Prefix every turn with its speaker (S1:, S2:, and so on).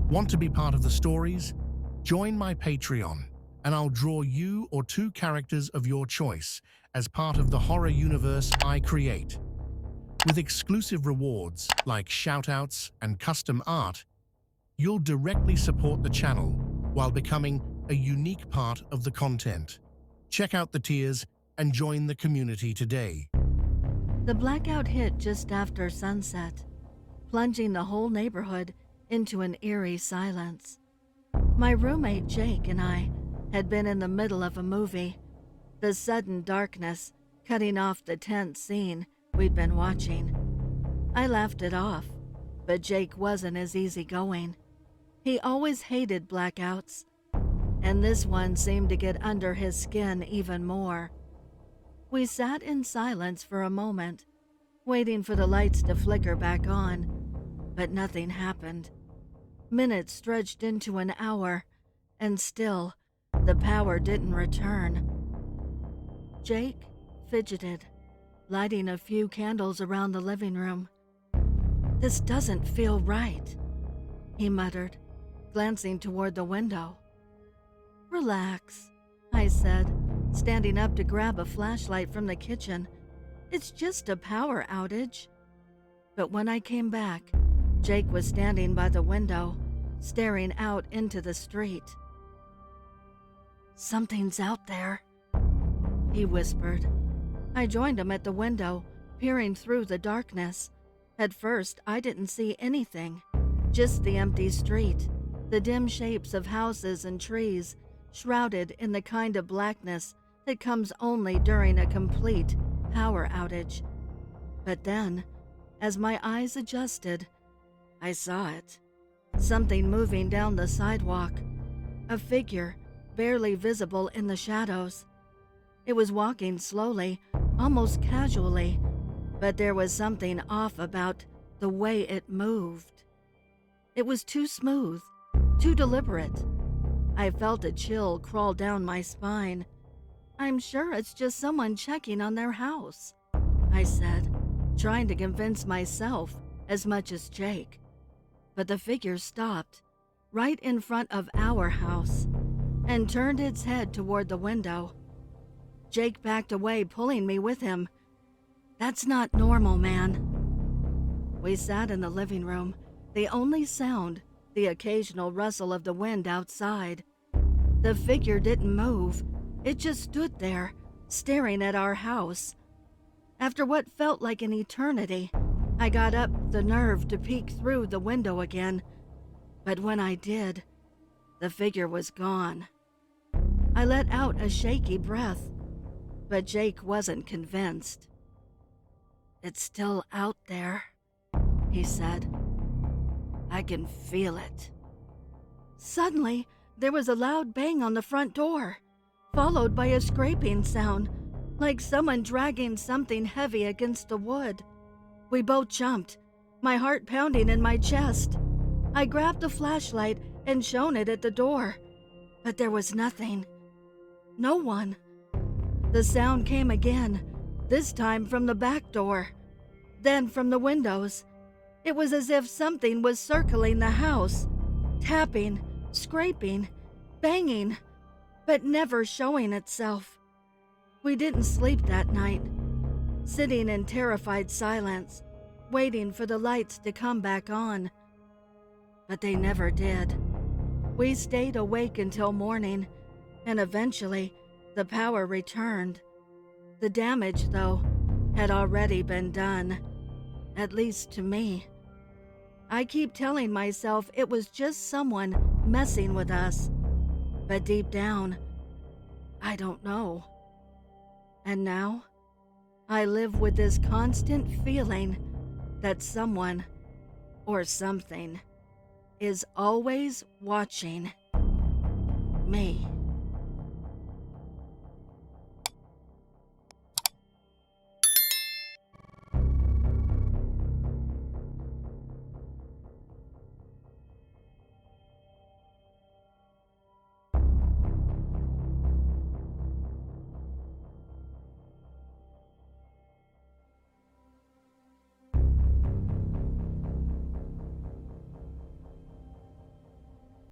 S1: Want to be part of the stories? Join my Patreon, and I'll draw you or two characters of your choice as part of the horror universe I create. With exclusive rewards like shoutouts and custom art, you'll directly support the channel while becoming a unique part of the content. Check out the tiers and join the community today.
S2: The blackout hit just after sunset, plunging the whole neighborhood into an eerie silence. My roommate Jake and I had been in the middle of a movie, the sudden darkness cutting off the tense scene we'd been watching. I laughed it off, but Jake wasn't as easygoing. He always hated blackouts, and this one seemed to get under his skin even more. We sat in silence for a moment, waiting for the lights to flicker back on, but nothing happened. Minutes stretched into an hour, and still, the power didn't return. Jake fidgeted, lighting a few candles around the living room. "This doesn't feel right," he muttered, glancing toward the window. "Relax," I said, standing up to grab a flashlight from the kitchen. "It's just a power outage." But when I came back, Jake was standing by the window, staring out into the street. "Something's out there," he whispered. I joined him at the window, peering through the darkness. At first, I didn't see anything, just the empty street, the dim shapes of houses and trees, shrouded in the kind of blackness that comes only during a complete power outage. But then, as my eyes adjusted, I saw it. Something moving down the sidewalk. A figure, barely visible in the shadows. It was walking slowly, almost casually, but there was something off about the way it moved. It was too smooth, too deliberate. I felt a chill crawl down my spine. "I'm sure it's just someone checking on their house," I said, trying to convince myself as much as Jake. But the figure stopped, right in front of our house, and turned its head toward the window. Jake backed away, pulling me with him. "That's not normal, man." We sat in the living room, the only sound the occasional rustle of the wind outside. The figure didn't move. It just stood there, staring at our house. After what felt like an eternity, I got up the nerve to peek through the window again. But when I did, the figure was gone. I let out a shaky breath, but Jake wasn't convinced. "It's still out there," he said. "I can feel it." Suddenly, there was a loud bang on the front door, followed by a scraping sound, like someone dragging something heavy against the wood. We both jumped, my heart pounding in my chest. I grabbed the flashlight and shone it at the door, but there was nothing. No one. The sound came again, this time from the back door, then from the windows. It was as if something was circling the house, tapping, scraping, banging, but never showing itself. We didn't sleep that night, sitting in terrified silence, waiting for the lights to come back on. But they never did. We stayed awake until morning, and eventually the power returned. The damage, though, had already been done, at least to me. I keep telling myself it was just someone messing with us, but deep down, I don't know. And now, I live with this constant feeling that someone or something is always watching me.